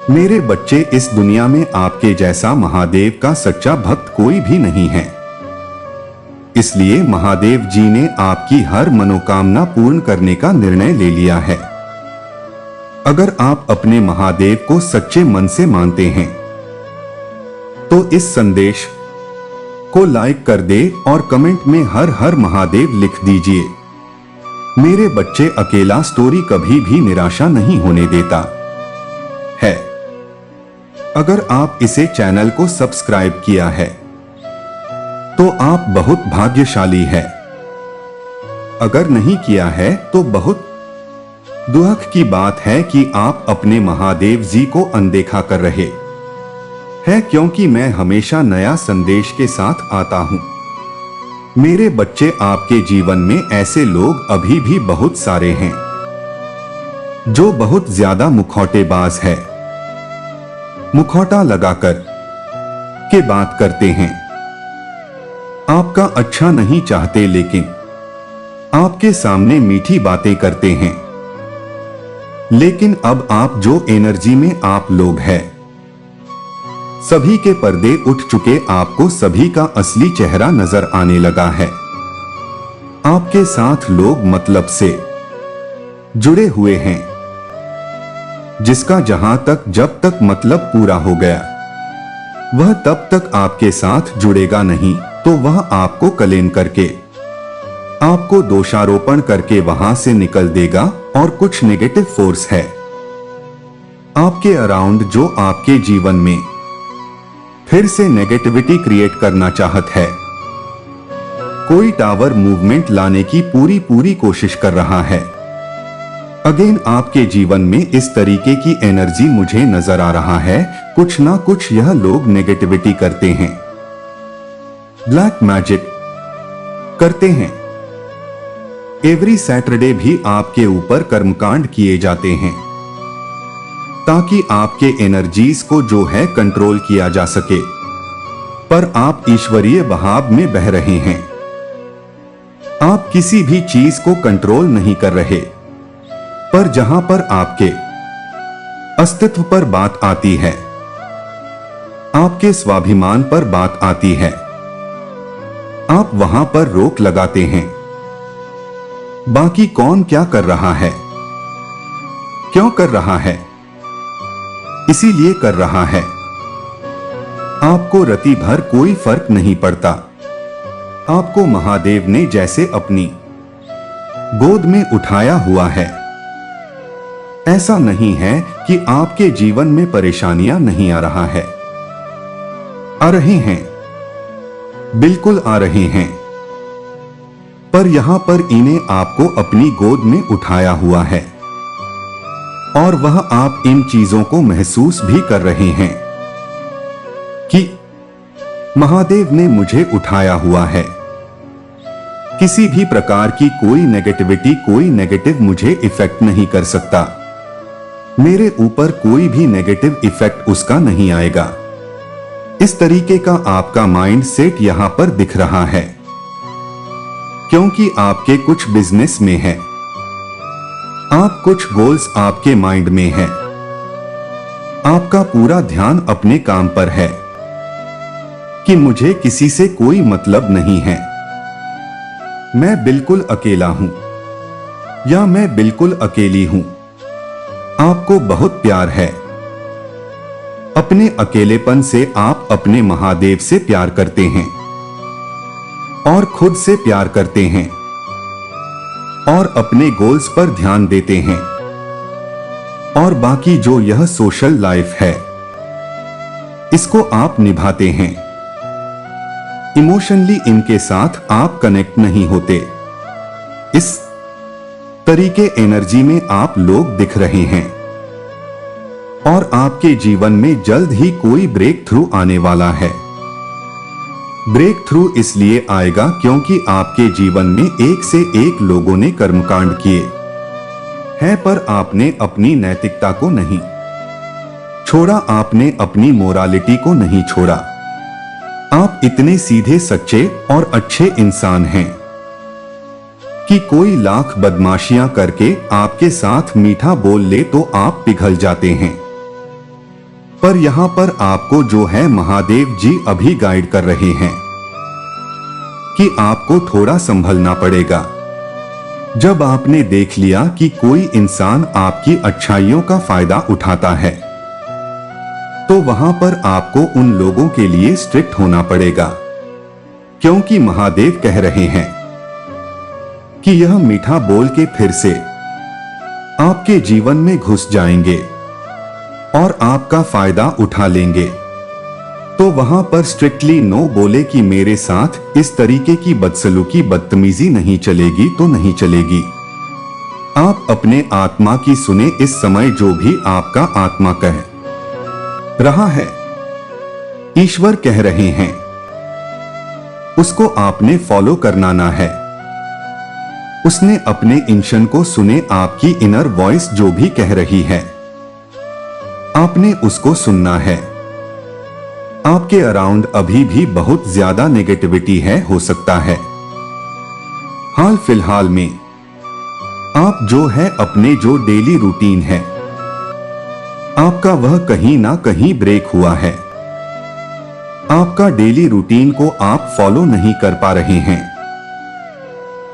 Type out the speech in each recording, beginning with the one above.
मेरे बच्चे, इस दुनिया में आपके जैसा महादेव का सच्चा भक्त कोई भी नहीं है। इसलिए महादेव जी ने आपकी हर मनोकामना पूर्ण करने का निर्णय ले लिया है। अगर आप अपने महादेव को सच्चे मन से मानते हैं तो इस संदेश को लाइक कर दे और कमेंट में हर हर महादेव लिख दीजिए। मेरे बच्चे, अकेला स्टोरी कभी भी निराशा नहीं होने देता है। अगर आप इसे चैनल को सब्सक्राइब किया है तो आप बहुत भाग्यशाली है। अगर नहीं किया है तो बहुत दुख की बात है कि आप अपने महादेव जी को अनदेखा कर रहे हैं, क्योंकि मैं हमेशा नया संदेश के साथ आता हूं। मेरे बच्चे, आपके जीवन में ऐसे लोग अभी भी बहुत सारे हैं जो बहुत ज्यादा मुखौटेबाज है, मुखौटा लगाकर के बात करते हैं। आपका अच्छा नहीं चाहते, लेकिन आपके सामने मीठी बातें करते हैं। लेकिन अब आप जो एनर्जी में आप लोग हैं, सभी के पर्दे उठ चुके, आपको सभी का असली चेहरा नजर आने लगा है। आपके साथ लोग मतलब से जुड़े हुए हैं, जिसका जहां तक जब तक मतलब पूरा हो गया वह तब तक आपके साथ जुड़ेगा नहीं, तो वह आपको क्लेम करके, आपको दोषारोपण करके वहां से निकल देगा। और कुछ नेगेटिव फोर्स है आपके अराउंड जो आपके जीवन में फिर से नेगेटिविटी क्रिएट करना चाहत है। कोई टावर मूवमेंट लाने की पूरी कोशिश कर रहा है। अगेन, आपके जीवन में इस तरीके की एनर्जी मुझे नजर आ रहा है। कुछ ना कुछ यह लोग नेगेटिविटी करते हैं, ब्लैक मैजिक करते हैं। एवरी सैटरडे भी आपके ऊपर कर्मकांड किए जाते हैं ताकि आपके एनर्जीज को जो है कंट्रोल किया जा सके। पर आप ईश्वरीय बहाव में बह रहे हैं। आप किसी भी चीज को कंट्रोल नहीं कर रहे। पर जहां पर आपके अस्तित्व पर बात आती है, आपके स्वाभिमान पर बात आती है, आप वहां पर रोक लगाते हैं। बाकी कौन क्या कर रहा है, क्यों कर रहा है, इसीलिए कर रहा है, आपको रति भर कोई फर्क नहीं पड़ता। आपको महादेव ने जैसे अपनी गोद में उठाया हुआ है। ऐसा नहीं है कि आपके जीवन में परेशानियां नहीं आ रहा है, आ रहे हैं, बिल्कुल आ रहे हैं। पर यहां पर इन्हें आपको अपनी गोद में उठाया हुआ है और वह आप इन चीजों को महसूस भी कर रहे हैं कि महादेव ने मुझे उठाया हुआ है। किसी भी प्रकार की कोई नेगेटिविटी, कोई नेगेटिव मुझे इफेक्ट नहीं कर सकता। मेरे ऊपर कोई भी नेगेटिव इफेक्ट उसका नहीं आएगा। इस तरीके का आपका माइंड सेट यहां पर दिख रहा है, क्योंकि आपके कुछ बिजनेस में है, आप कुछ गोल्स आपके माइंड में है, आपका पूरा ध्यान अपने काम पर है कि मुझे किसी से कोई मतलब नहीं है, मैं बिल्कुल अकेला हूं या मैं बिल्कुल अकेली हूं। आपको बहुत प्यार है। अपने अकेलेपन से आप अपने महादेव से प्यार करते हैं और खुद से प्यार करते हैं और अपने गोल्स पर ध्यान देते हैं। और बाकी जो यह सोशल लाइफ है, इसको आप निभाते हैं। इमोशनली इनके साथ आप कनेक्ट नहीं होते। इस तरीके एनर्जी में आप लोग दिख रहे हैं और आपके जीवन में जल्द ही कोई ब्रेक थ्रू आने वाला है। ब्रेक थ्रू इसलिए आएगा क्योंकि आपके जीवन में एक से एक लोगों ने कर्मकांड किए हैं, पर आपने अपनी नैतिकता को नहीं छोड़ा, आपने अपनी मोरालिटी को नहीं छोड़ा। आप इतने सीधे, सच्चे और अच्छे इंसान हैं कि कोई लाख बदमाशियां करके आपके साथ मीठा बोल ले तो आप पिघल जाते हैं। पर यहाँ पर आपको जो है महादेव जी अभी गाइड कर रहे हैं कि आपको थोड़ा संभलना पड़ेगा। जब आपने देख लिया कि कोई इंसान आपकी अच्छाइयों का फायदा उठाता है, तो वहां पर आपको उन लोगों के लिए स्ट्रिक्ट होना पड़ेगा, क्योंकि महादेव कह रहे हैं कि यह मीठा बोल के फिर से आपके जीवन में घुस जाएंगे और आपका फायदा उठा लेंगे। तो वहां पर स्ट्रिक्टली नो बोले कि मेरे साथ इस तरीके की बदसलूकी बदतमीजी नहीं चलेगी तो नहीं चलेगी। आप अपने आत्मा की सुने इस समय जो भी आपका आत्मा कह रहा है, ईश्वर कह रहे हैं, उसको आपने फॉलो करना ना है। उसने अपने इंशन को सुने, आपकी इनर वॉइस जो भी कह रही है आपने उसको सुनना है। आपके अराउंड अभी भी बहुत ज्यादा नेगेटिविटी है, हो सकता है हाल फिलहाल में आप जो है अपने जो डेली रूटीन है आपका वह कहीं ना कहीं ब्रेक हुआ है। आपका डेली रूटीन को आप फॉलो नहीं कर पा रहे हैं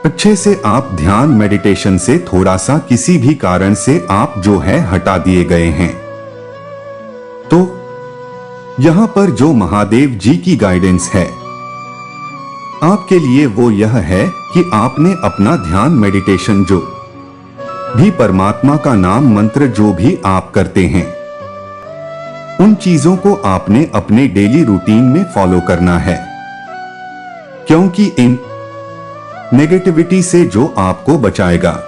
अच्छे से। आप ध्यान मेडिटेशन से थोड़ा सा किसी भी कारण से आप जो है हटा दिए गए हैं। तो यहां पर जो महादेव जी की गाइडेंस है आपके लिए वो यह है कि आपने अपना ध्यान मेडिटेशन जो भी परमात्मा का नाम मंत्र जो भी आप करते हैं उन चीजों को आपने अपने डेली रूटीन में फॉलो करना है, क्योंकि इन नेगेटिविटी से जो आपको बचाएगा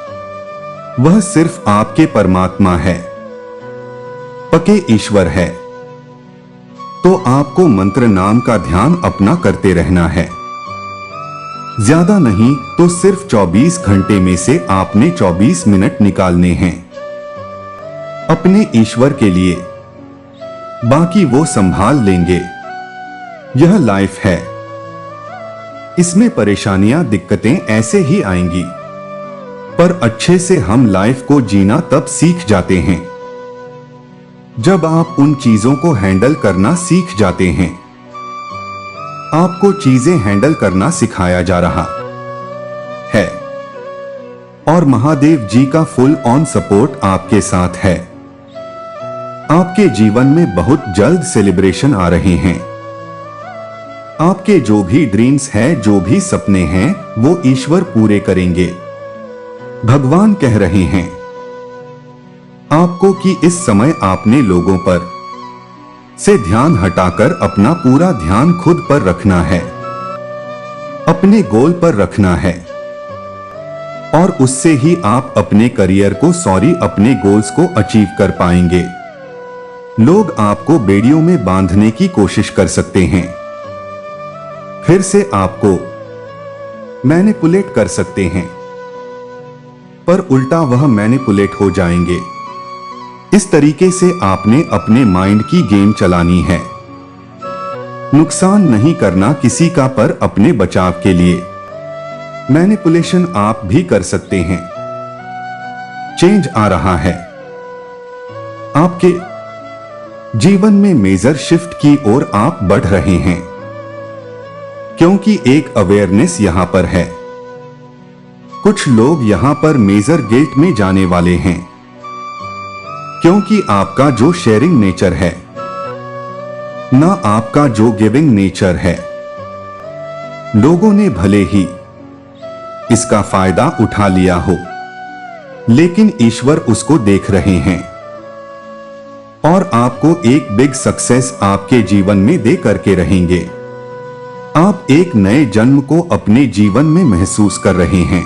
वह सिर्फ आपके परमात्मा है, पके ईश्वर है। तो आपको मंत्र नाम का ध्यान अपना करते रहना है। ज्यादा नहीं तो सिर्फ 24 घंटे में से आपने 24 मिनट निकालने हैं अपने ईश्वर के लिए, बाकी वो संभाल लेंगे। यह लाइफ है, इसमें परेशानियां दिक्कतें ऐसे ही आएंगी, पर अच्छे से हम लाइफ को जीना तब सीख जाते हैं जब आप उन चीजों को हैंडल करना सीख जाते हैं। आपको चीजें हैंडल करना सिखाया जा रहा है और महादेव जी का फुल ऑन सपोर्ट आपके साथ है। आपके जीवन में बहुत जल्द सेलिब्रेशन आ रहे हैं। आपके जो भी ड्रीम्स है, जो भी सपने हैं, वो ईश्वर पूरे करेंगे। भगवान कह रहे हैं आपको कि इस समय आपने लोगों पर से ध्यान हटाकर अपना पूरा ध्यान खुद पर रखना है, अपने गोल पर रखना है, और उससे ही आप अपने करियर को अपने गोल्स को अचीव कर पाएंगे। लोग आपको बेड़ियों में बांधने की कोशिश कर सकते हैं, फिर से आपको मैनिपुलेट कर सकते हैं, पर उल्टा वह मैनिपुलेट हो जाएंगे। इस तरीके से आपने अपने माइंड की गेम चलानी है। नुकसान नहीं करना किसी का, पर अपने बचाव के लिए मैनिपुलेशन आप भी कर सकते हैं। चेंज आ रहा है आपके जीवन में, मेजर शिफ्ट की ओर आप बढ़ रहे हैं, क्योंकि एक अवेयरनेस यहां पर है। कुछ लोग यहां पर मेजर गिल्ट में जाने वाले हैं, क्योंकि आपका जो शेयरिंग नेचर है ना आपका जो गिविंग नेचर है, लोगों ने भले ही इसका फायदा उठा लिया हो, लेकिन ईश्वर उसको देख रहे हैं और आपको एक बिग सक्सेस आपके जीवन में दे करके रहेंगे। आप एक नए जन्म को अपने जीवन में महसूस कर रहे हैं।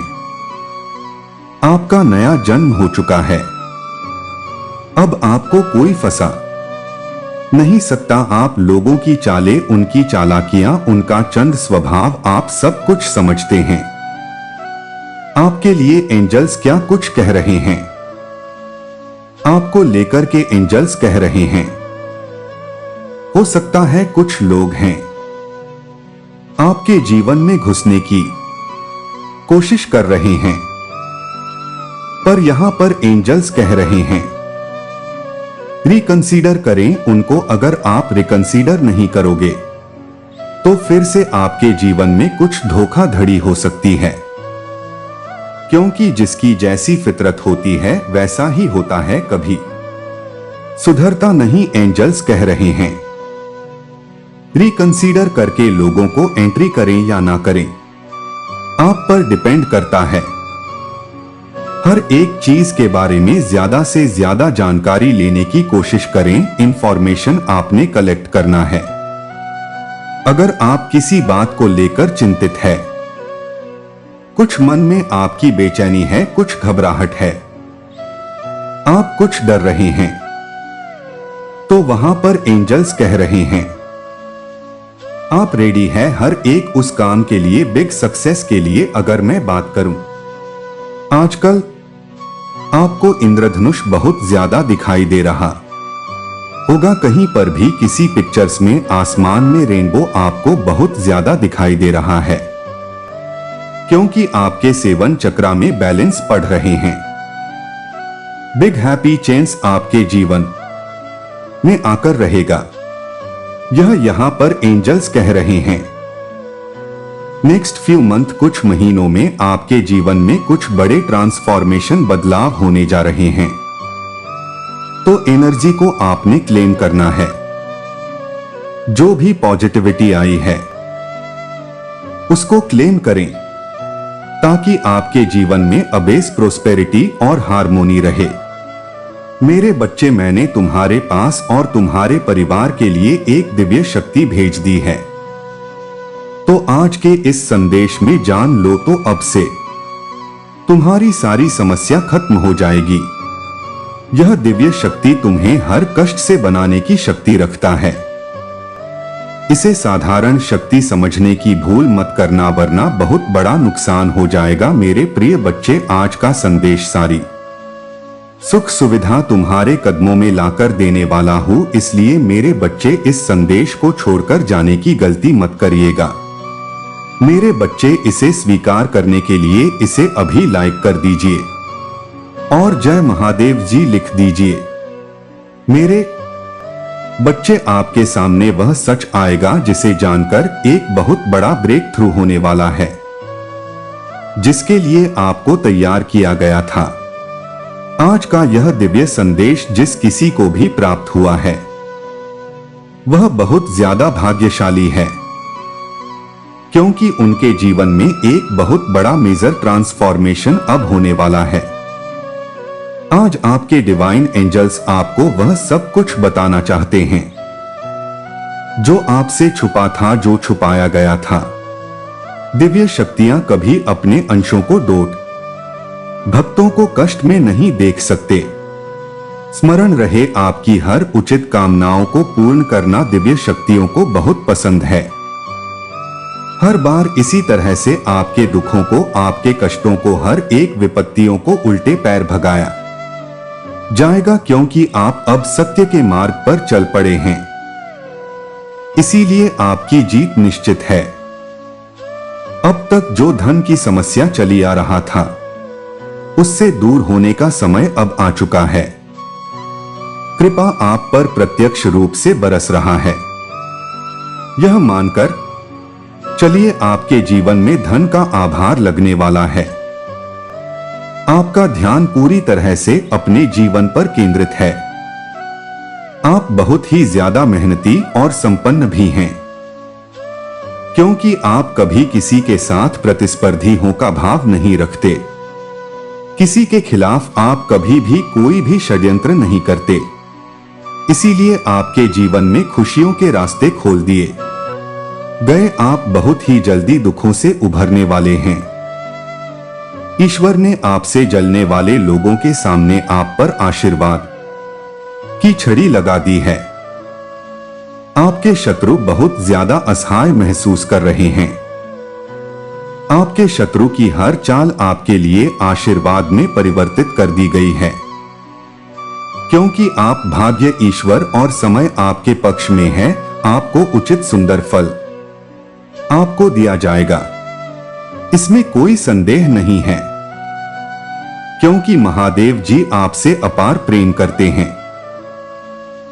आपका नया जन्म हो चुका है। अब आपको कोई फंसा नहीं सकता। आप लोगों की चालें, उनकी चालाकियां, उनका चंद स्वभाव आप सब कुछ समझते हैं। आपके लिए एंजल्स क्या कुछ कह रहे हैं, आपको लेकर के एंजल्स कह रहे हैं। हो सकता है कुछ लोग हैं आपके जीवन में घुसने की कोशिश कर रहे हैं, पर यहां पर एंजल्स कह रहे हैं रिकंसीडर करें उनको। अगर आप रिकंसीडर नहीं करोगे तो फिर से आपके जीवन में कुछ धोखाधड़ी हो सकती है, क्योंकि जिसकी जैसी फितरत होती है वैसा ही होता है, कभी सुधरता नहीं, एंजल्स कह रहे हैं। रिकंसीडर करके लोगों को एंट्री करें या ना करें, आप पर डिपेंड करता है। हर एक चीज के बारे में ज्यादा से ज्यादा जानकारी लेने की कोशिश करें। इंफॉर्मेशन आपने कलेक्ट करना है। अगर आप किसी बात को लेकर चिंतित है, कुछ मन में आपकी बेचैनी है, कुछ घबराहट है, आप कुछ डर रहे हैं, तो वहां पर एंजल्स कह रहे हैं आप रेडी है हर एक उस काम के लिए, बिग सक्सेस के लिए। अगर मैं बात करूं, आजकल आपको इंद्रधनुष बहुत ज्यादा दिखाई दे रहा होगा। कहीं पर भी किसी पिक्चर्स में आसमान में रेनबो आपको बहुत ज्यादा दिखाई दे रहा है, क्योंकि आपके सेवन चक्रा में बैलेंस पड़ रहे हैं। बिग हैप्पी चेंज आपके जीवन में आकर रहेगा, यह यहां पर एंजल्स कह रहे हैं। नेक्स्ट फ्यू मंथ, कुछ महीनों में आपके जीवन में कुछ बड़े ट्रांसफॉर्मेशन, बदलाव होने जा रहे हैं। तो एनर्जी को आपने क्लेम करना है। जो भी पॉजिटिविटी आई है उसको क्लेम करें, ताकि आपके जीवन में अबेस प्रोस्पेरिटी और हार्मोनी रहे। मेरे बच्चे, मैंने तुम्हारे पास और तुम्हारे परिवार के लिए एक दिव्य शक्ति भेज दी है। तो आज के इस संदेश में जान लो तो अब से तुम्हारी सारी समस्या खत्म हो जाएगी। यह दिव्य शक्ति तुम्हें हर कष्ट से बनाने की शक्ति रखता है। इसे साधारण शक्ति समझने की भूल मत करना, वरना बहुत बड़ा नुकसान हो जाएगा। मेरे प्रिय बच्चे, आज का संदेश सारी सुख सुविधा तुम्हारे कदमों में लाकर देने वाला हूँ, इसलिए मेरे बच्चे इस संदेश को छोड़कर जाने की गलती मत करिएगा। मेरे बच्चे, इसे स्वीकार करने के लिए इसे अभी लाइक कर दीजिए और जय महादेव जी लिख दीजिए। मेरे बच्चे, आपके सामने वह सच आएगा जिसे जानकर एक बहुत बड़ा ब्रेक थ्रू होने वाला है, जिसके लिए आपको तैयार किया गया था। आज का यह दिव्य संदेश जिस किसी को भी प्राप्त हुआ है वह बहुत ज्यादा भाग्यशाली है, क्योंकि उनके जीवन में एक बहुत बड़ा मेजर ट्रांसफॉर्मेशन अब होने वाला है। आज आपके डिवाइन एंजल्स आपको वह सब कुछ बताना चाहते हैं जो आपसे छुपा था, जो छुपाया गया था। दिव्य शक्तियां कभी अपने अंशों को डोट भक्तों को कष्ट में नहीं देख सकते। स्मरण रहे, आपकी हर उचित कामनाओं को पूर्ण करना दिव्य शक्तियों को बहुत पसंद है। हर बार इसी तरह से आपके दुखों को, आपके कष्टों को, हर एक विपत्तियों को उल्टे पैर भगाया जाएगा, क्योंकि आप अब सत्य के मार्ग पर चल पड़े हैं। इसीलिए आपकी जीत निश्चित है। अब तक जो धन की समस्या चली आ रहा था उससे दूर होने का समय अब आ चुका है। कृपा आप पर प्रत्यक्ष रूप से बरस रहा है। यह मानकर चलिए, आपके जीवन में धन का आभार लगने वाला है। आपका ध्यान पूरी तरह से अपने जीवन पर केंद्रित है। आप बहुत ही ज्यादा मेहनती और संपन्न भी हैं, क्योंकि आप कभी किसी के साथ प्रतिस्पर्धी हों का भाव नहीं रखते। किसी के खिलाफ आप कभी भी कोई भी षड्यंत्र नहीं करते। इसीलिए आपके जीवन में खुशियों के रास्ते खोल दिए गए। आप बहुत ही जल्दी दुखों से उभरने वाले हैं। ईश्वर ने आपसे जलने वाले लोगों के सामने आप पर आशीर्वाद की छड़ी लगा दी है। आपके शत्रु बहुत ज्यादा असहाय महसूस कर रहे हैं। आपके शत्रु की हर चाल आपके लिए आशीर्वाद में परिवर्तित कर दी गई है, क्योंकि आप भाग्य, ईश्वर और समय आपके पक्ष में है। आपको उचित सुंदर फल आपको दिया जाएगा, इसमें कोई संदेह नहीं है, क्योंकि महादेव जी आपसे अपार प्रेम करते हैं।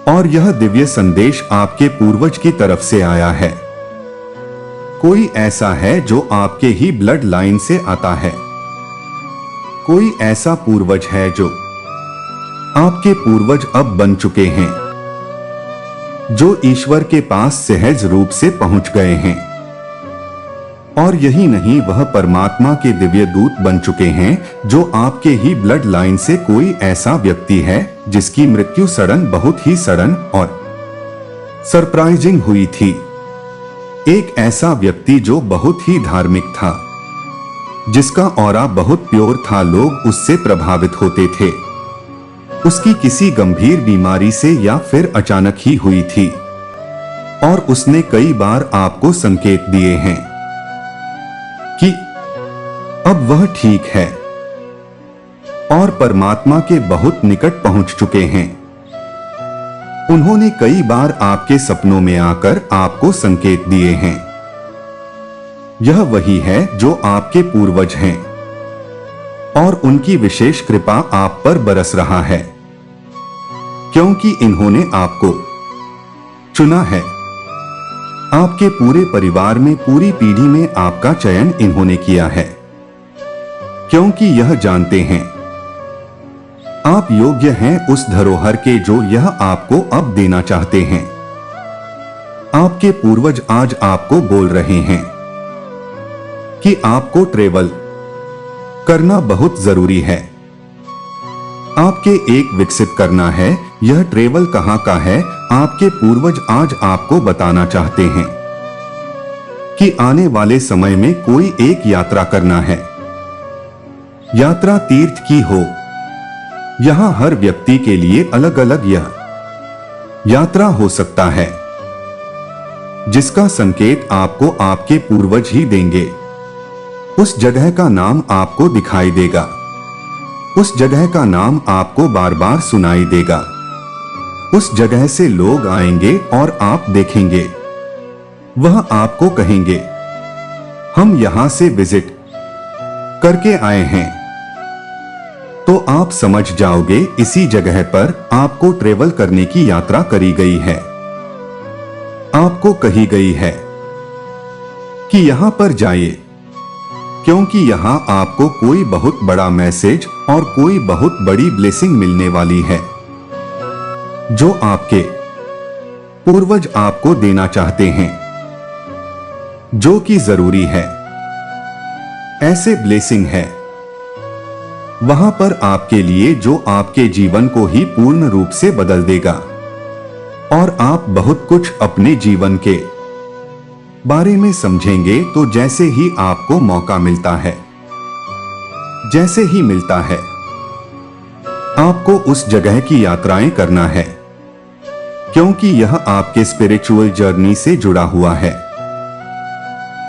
और यह दिव्य संदेश आपके पूर्वज की तरफ से आया है। कोई ऐसा है जो आपके ही ब्लड लाइन से आता है। कोई ऐसा पूर्वज है जो आपके पूर्वज अब बन चुके हैं, जो ईश्वर के पास सहज रूप से पहुंच गए हैं। और यही नहीं, वह परमात्मा के दिव्य दूत बन चुके हैं, जो आपके ही ब्लड लाइन से कोई ऐसा व्यक्ति है जिसकी मृत्यु सडन, बहुत ही सडन और सरप्राइजिंग हुई थी। एक ऐसा व्यक्ति जो बहुत ही धार्मिक था, जिसका ऑरा बहुत प्योर था, लोग उससे प्रभावित होते थे। उसकी किसी गंभीर बीमारी से या फिर अचानक ही हुई थी, और उसने कई बार आपको संकेत दिए हैं कि अब वह ठीक है और परमात्मा के बहुत निकट पहुंच चुके हैं। उन्होंने कई बार आपके सपनों में आकर आपको संकेत दिए हैं। यह वही है जो आपके पूर्वज हैं और उनकी विशेष कृपा आप पर बरस रहा है, क्योंकि इन्होंने आपको चुना है। आपके पूरे परिवार में, पूरी पीढ़ी में आपका चयन इन्होंने किया है, क्योंकि यह जानते हैं आप योग्य हैं उस धरोहर के जो यह आपको अब देना चाहते हैं। आपके पूर्वज आज आपको बोल रहे हैं कि आपको ट्रेवल करना बहुत जरूरी है। आपके एक विकसित करना है। यह ट्रेवल कहां का है? आपके पूर्वज आज आपको बताना चाहते हैं कि आने वाले समय में कोई एक यात्रा करना है। यात्रा तीर्थ की हो। यहां हर व्यक्ति के लिए अलग अलग यह यात्रा हो सकता है, जिसका संकेत आपको आपके पूर्वज ही देंगे। उस जगह का नाम आपको दिखाई देगा, उस जगह का नाम आपको बार बार सुनाई देगा। उस जगह से लोग आएंगे और आप देखेंगे। वह आपको कहेंगे, हम यहां से विजिट करके आए हैं। तो आप समझ जाओगे इसी जगह पर आपको ट्रेवल करने की यात्रा करी गई है। आपको कही गई है कि यहां पर जाइए, क्योंकि यहां आपको कोई बहुत बड़ा मैसेज और कोई बहुत बड़ी ब्लेसिंग मिलने वाली है, जो आपके पूर्वज आपको देना चाहते हैं, जो कि जरूरी है। ऐसे ब्लेसिंग है वहां पर आपके लिए जो आपके जीवन को ही पूर्ण रूप से बदल देगा, और आप बहुत कुछ अपने जीवन के बारे में समझेंगे। तो जैसे ही आपको मौका मिलता है, जैसे ही मिलता है, आपको उस जगह की यात्राएं करना है, क्योंकि यह आपके स्पिरिचुअल जर्नी से जुड़ा हुआ है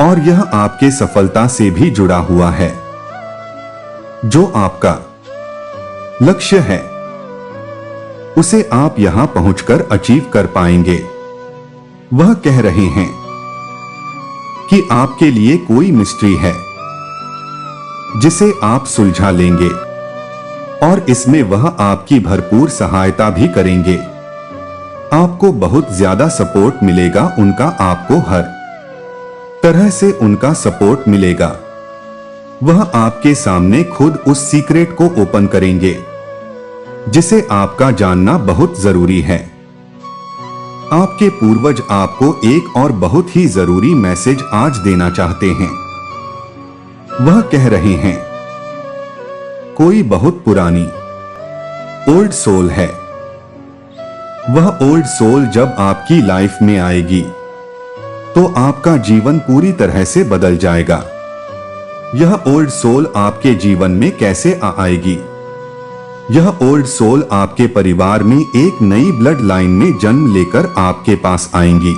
और यह आपके सफलता से भी जुड़ा हुआ है। जो आपका लक्ष्य है, उसे आप यहां पहुंचकर अचीव कर पाएंगे। वह कह रहे हैं कि आपके लिए कोई मिस्ट्री है जिसे आप सुलझा लेंगे, और इसमें वह आपकी भरपूर सहायता भी करेंगे। आपको बहुत ज्यादा सपोर्ट मिलेगा उनका, आपको हर तरह से उनका सपोर्ट मिलेगा। वह आपके सामने खुद उस सीक्रेट को ओपन करेंगे जिसे आपका जानना बहुत जरूरी है। आपके पूर्वज आपको एक और बहुत ही जरूरी मैसेज आज देना चाहते हैं। वह कह रहे हैं, कोई बहुत पुरानी ओल्ड सोल है। वह ओल्ड सोल जब आपकी लाइफ में आएगी तो आपका जीवन पूरी तरह से बदल जाएगा। यह ओल्ड सोल आपके जीवन में कैसे आएगी? यह ओल्ड सोल आपके परिवार में एक नई ब्लड लाइन में जन्म लेकर आपके पास आएंगी,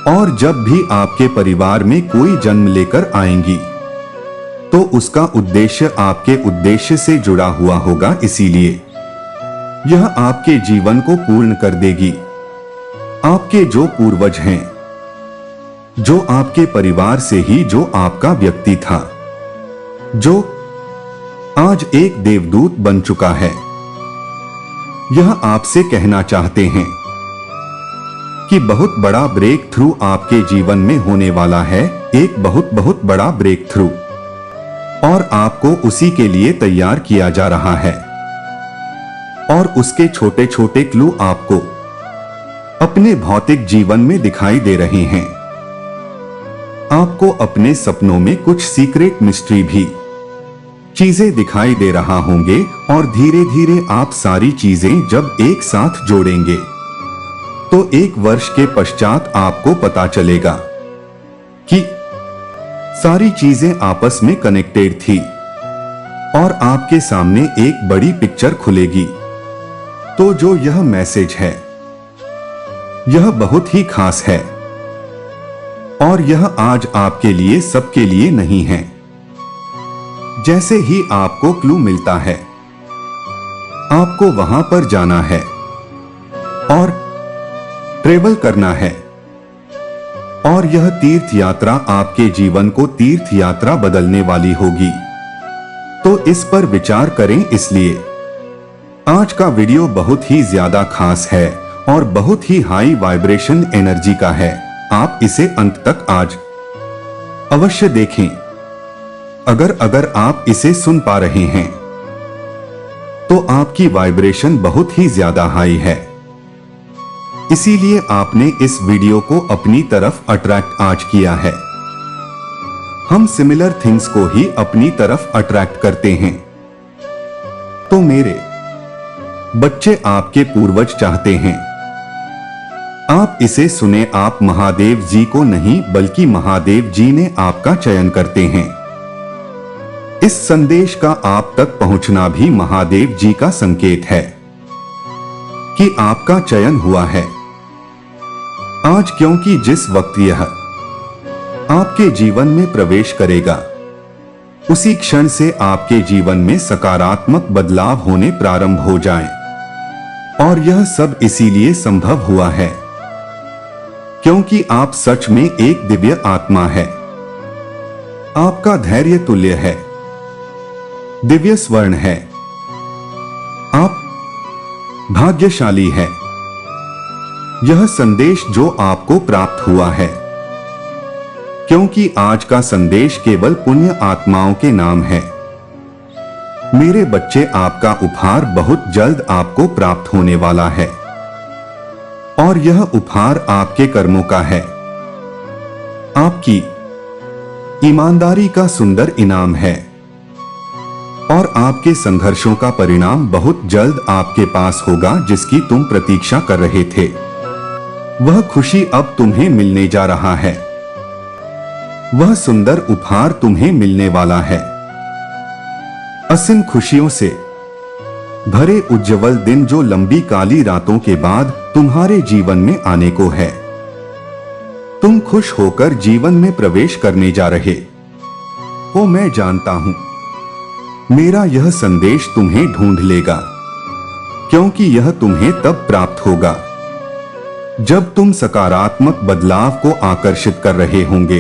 और जब भी आपके परिवार में कोई जन्म लेकर आएंगी तो उसका उद्देश्य आपके उद्देश्य से जुड़ा हुआ होगा, इसीलिए यह आपके जीवन को पूर्ण कर देगी। आपके जो पूर्वज हैं, जो आपके परिवार से ही जो आपका व्यक्ति था, जो आज एक देवदूत बन चुका है, यह आपसे कहना चाहते हैं कि बहुत बड़ा ब्रेक थ्रू आपके जीवन में होने वाला है, एक बहुत बड़ा ब्रेक थ्रू, और आपको उसी के लिए तैयार किया जा रहा है। और उसके छोटे छोटे क्लू आपको अपने भौतिक जीवन में दिखाई दे रहे हैं। आपको अपने सपनों में कुछ सीक्रेट मिस्ट्री भी चीजें दिखाई दे रहा होंगे, और धीरे धीरे आप सारी चीजें जब एक साथ जोड़ेंगे तो 1 वर्ष के पश्चात आपको पता चलेगा कि सारी चीजें आपस में कनेक्टेड थी, और आपके सामने एक बड़ी पिक्चर खुलेगी। तो जो यह मैसेज है यह बहुत ही खास है, और यह आज आपके लिए सबके लिए नहीं है। जैसे ही आपको क्लू मिलता है आपको वहां पर जाना है और ट्रेवल करना है, और यह तीर्थ यात्रा आपके जीवन को तीर्थ यात्रा बदलने वाली होगी। तो इस पर विचार करें। इसलिए आज का वीडियो बहुत ही ज्यादा खास है और बहुत ही हाई वाइब्रेशन एनर्जी का है। आप इसे अंत तक आज अवश्य देखें। अगर आप इसे सुन पा रहे हैं तो आपकी वाइब्रेशन बहुत ही ज्यादा हाई है, इसीलिए आपने इस वीडियो को अपनी तरफ अट्रैक्ट आज किया है। हम सिमिलर थिंग्स को ही अपनी तरफ अट्रैक्ट करते हैं। तो मेरे बच्चे, आपके पूर्वज चाहते हैं आप इसे सुने। आप महादेव जी को नहीं बल्कि महादेव जी ने आपका चयन करते हैं। इस संदेश का आप तक पहुंचना भी महादेव जी का संकेत है कि आपका चयन हुआ है आज, क्योंकि जिस वक्त यह आपके जीवन में प्रवेश करेगा उसी क्षण से आपके जीवन में सकारात्मक बदलाव होने प्रारंभ हो जाएं। और यह सब इसीलिए संभव हुआ है क्योंकि आप सच में एक दिव्य आत्मा है। आपका धैर्य तुल्य है, दिव्य स्वर्ण है, आप भाग्यशाली है। यह संदेश जो आपको प्राप्त हुआ है, क्योंकि आज का संदेश केवल पुण्य आत्माओं के नाम है। मेरे बच्चे, आपका उपहार बहुत जल्द आपको प्राप्त होने वाला है, और यह उपहार आपके कर्मों का है, आपकी ईमानदारी का सुंदर इनाम है, और आपके संघर्षों का परिणाम बहुत जल्द आपके पास होगा जिसकी तुम प्रतीक्षा कर रहे थे। वह खुशी अब तुम्हें मिलने जा रहा है, वह सुंदर उपहार तुम्हें मिलने वाला है। असीम खुशियों से भरे उज्जवल दिन जो लंबी काली रातों के बाद तुम्हारे जीवन में आने को है। तुम खुश होकर जीवन में प्रवेश करने जा रहे हो। मैं जानता हूं मेरा यह संदेश तुम्हें ढूंढ लेगा, क्योंकि यह तुम्हें तब प्राप्त होगा जब तुम सकारात्मक बदलाव को आकर्षित कर रहे होंगे।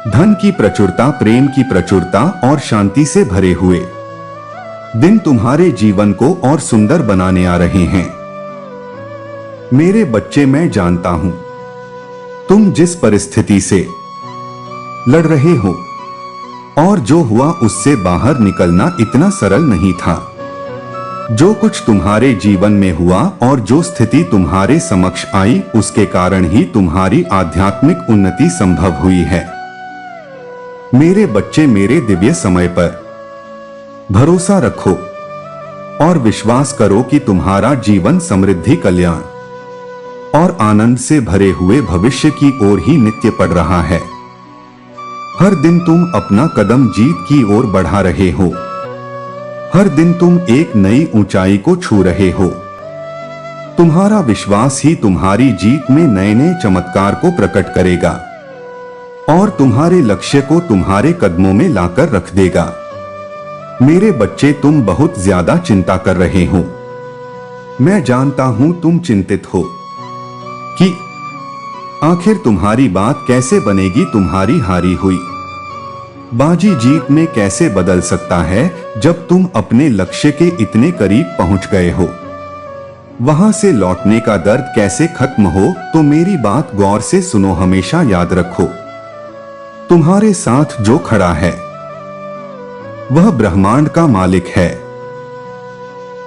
धन की प्रचुरता, प्रेम की प्रचुरता और शांति से भरे हुए दिन तुम्हारे जीवन को और सुंदर बनाने आ रहे हैं। मेरे बच्चे, मैं जानता हूं तुम जिस परिस्थिति से लड़ रहे हो और जो हुआ उससे बाहर निकलना इतना सरल नहीं था। जो कुछ तुम्हारे जीवन में हुआ और जो स्थिति तुम्हारे समक्ष आई, उसके कारण ही तुम्हारी आध्यात्मिक उन्नति संभव हुई है। मेरे बच्चे, मेरे दिव्य समय पर भरोसा रखो और विश्वास करो कि तुम्हारा जीवन समृद्धि, कल्याण और आनंद से भरे हुए भविष्य की ओर ही नित्य बढ़ रहा है। हर दिन तुम अपना कदम जीत की ओर बढ़ा रहे हो। हर दिन तुम एक नई ऊंचाई को छू रहे हो। तुम्हारा विश्वास ही तुम्हारी जीत में नए नए चमत्कार को प्रकट करेगा और तुम्हारे लक्ष्य को तुम्हारे कदमों में लाकर रख देगा। मेरे बच्चे, तुम बहुत ज्यादा चिंता कर रहे हो। मैं जानता हूं तुम चिंतित हो कि आखिर तुम्हारी बात कैसे बनेगी। तुम्हारी हारी हुई बाजी जीत में कैसे बदल सकता है जब तुम अपने लक्ष्य के इतने करीब पहुंच गए हो। वहां से लौटने का दर्द कैसे खत्म हो, तो मेरी बात गौर से सुनो, हमेशा याद रखो, तुम्हारे साथ जो खड़ा है वह ब्रह्मांड का मालिक है,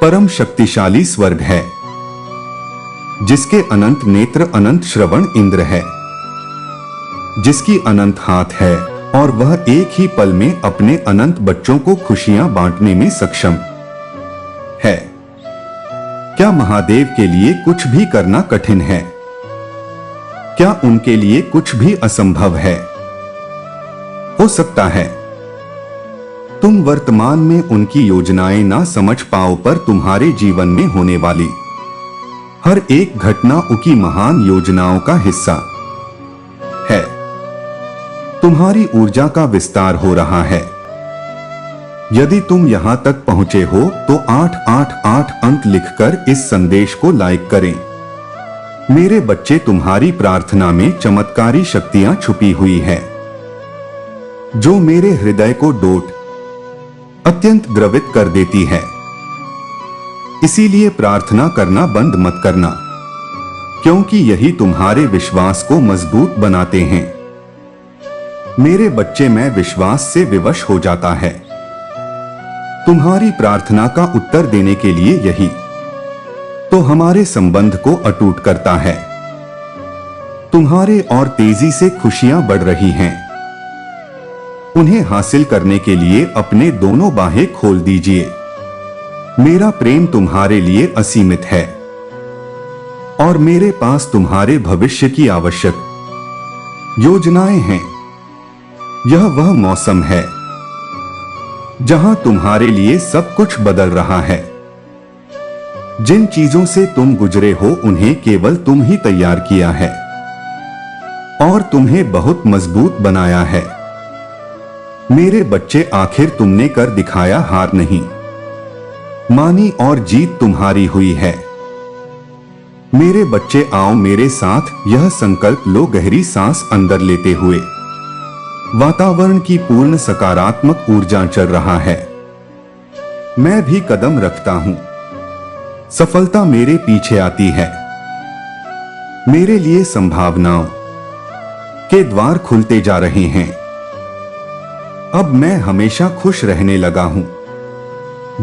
परम शक्तिशाली स्वर्ग है, जिसके अनंत नेत्र अनंत श्रवण इंद्र है, जिसकी अनंत हाथ है और वह एक ही पल में अपने अनंत बच्चों को खुशियां बांटने में सक्षम है। क्या महादेव के लिए कुछ भी करना कठिन है? क्या उनके लिए कुछ भी असंभव है? हो सकता है तुम वर्तमान में उनकी योजनाएं ना समझ पाओ, पर तुम्हारे जीवन में होने वाली हर एक घटना उनकी महान योजनाओं का हिस्सा है। तुम्हारी ऊर्जा का विस्तार हो रहा है। यदि तुम यहां तक पहुंचे हो तो 888 अंक लिखकर इस संदेश को लाइक करें। मेरे बच्चे, तुम्हारी प्रार्थना में चमत्कारी शक्तियां छुपी हुई है, जो मेरे हृदय को डोट अत्यंत द्रवित कर देती है। इसीलिए प्रार्थना करना बंद मत करना, क्योंकि यही तुम्हारे विश्वास को मजबूत बनाते हैं। मेरे बच्चे, मैं विश्वास से विवश हो जाता है। तुम्हारी प्रार्थना का उत्तर देने के लिए यही तो हमारे संबंध को अटूट करता है। तुम्हारे और तेजी से खुशियां बढ़ रही हैं। उन्हें हासिल करने के लिए अपने दोनों बाहें खोल दीजिए। मेरा प्रेम तुम्हारे लिए असीमित है और मेरे पास तुम्हारे भविष्य की आवश्यक योजनाएं हैं। यह वह मौसम है जहां तुम्हारे लिए सब कुछ बदल रहा है। जिन चीजों से तुम गुजरे हो उन्हें केवल तुम ही तैयार किया है और तुम्हें बहुत मजबूत बनाया है। मेरे बच्चे, आखिर तुमने कर दिखाया, हार नहीं मानी और जीत तुम्हारी हुई है। मेरे बच्चे, आओ मेरे साथ यह संकल्प लो, गहरी सांस अंदर लेते हुए। वातावरण की पूर्ण सकारात्मक ऊर्जा चल रहा है। मैं भी कदम रखता हूं, सफलता मेरे पीछे आती है। मेरे लिए संभावनाओं के द्वार खुलते जा रहे हैं। अब मैं हमेशा खुश रहने लगा हूं।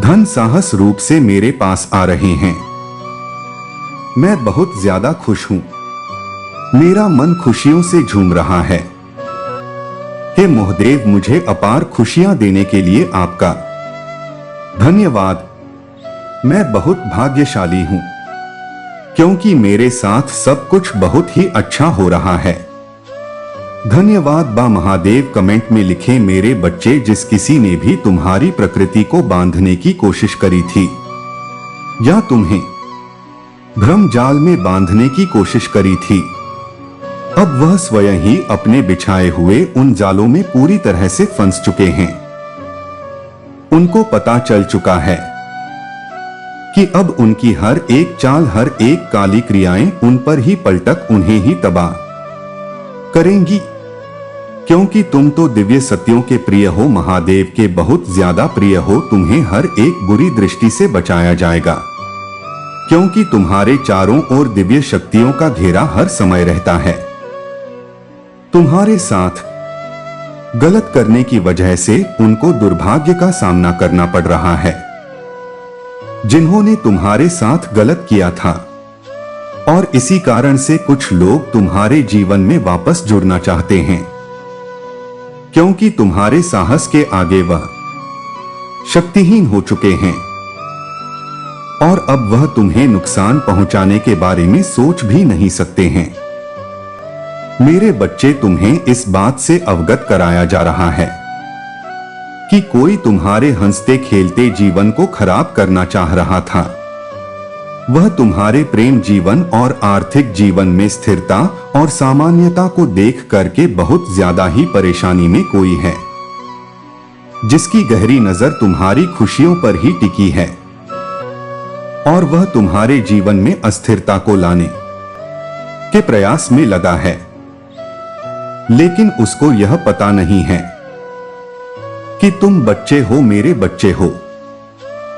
धन साहस रूप से मेरे पास आ रहे हैं। मैं बहुत ज्यादा खुश हूं। मेरा मन खुशियों से झूम रहा है। हे मोहदेव, मुझे अपार खुशियां देने के लिए आपका धन्यवाद। मैं बहुत भाग्यशाली हूं, क्योंकि मेरे साथ सब कुछ बहुत ही अच्छा हो रहा है। धन्यवाद बा महादेव। कमेंट में लिखें, मेरे बच्चे, जिस किसी ने भी तुम्हारी प्रकृति को बांधने की कोशिश करी थी या तुम्हें भ्रम जाल में बांधने की कोशिश करी थी, अब वह स्वयं ही अपने बिछाए हुए उन जालों में पूरी तरह से फंस चुके हैं। उनको पता चल चुका है कि अब उनकी हर एक चाल, हर एक काली क्रियाएं उन पर ही पलटक उन्हें ही तबाह करेंगी। क्योंकि तुम तो दिव्य सत्यों के प्रिय हो, महादेव के बहुत ज्यादा प्रिय हो। तुम्हें हर एक बुरी दृष्टि से बचाया जाएगा, क्योंकि तुम्हारे चारों ओर दिव्य शक्तियों का घेरा हर समय रहता है। तुम्हारे साथ गलत करने की वजह से उनको दुर्भाग्य का सामना करना पड़ रहा है। जिन्होंने तुम्हारे साथ गलत किया था, और इसी कारण से कुछ लोग तुम्हारे जीवन में वापस जुड़ना चाहते हैं, क्योंकि तुम्हारे साहस के आगे वह शक्तिहीन हो चुके हैं और अब वह तुम्हें नुकसान पहुंचाने के बारे में सोच भी नहीं सकते हैं। मेरे बच्चे, तुम्हें इस बात से अवगत कराया जा रहा है कि कोई तुम्हारे हंसते खेलते जीवन को खराब करना चाह रहा था। वह तुम्हारे प्रेम जीवन और आर्थिक जीवन में स्थिरता और सामान्यता को देख करके बहुत ज्यादा ही परेशानी में कोई है, जिसकी गहरी नजर तुम्हारी खुशियों पर ही टिकी है और वह तुम्हारे जीवन में अस्थिरता को लाने के प्रयास में लगा है। लेकिन उसको यह पता नहीं है कि तुम बच्चे हो, मेरे बच्चे हो।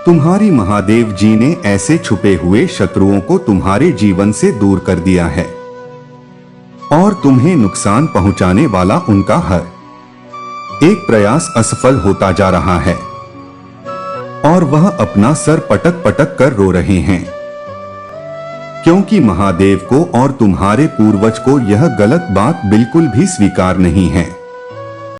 तुम्हारी महादेव जी ने ऐसे छुपे हुए शत्रुओं को तुम्हारे जीवन से दूर कर दिया है और तुम्हें नुकसान पहुंचाने वाला उनका हर एक प्रयास असफल होता जा रहा है और वह अपना सर पटक पटक कर रो रहे हैं, क्योंकि महादेव को और तुम्हारे पूर्वज को यह गलत बात बिल्कुल भी स्वीकार नहीं है।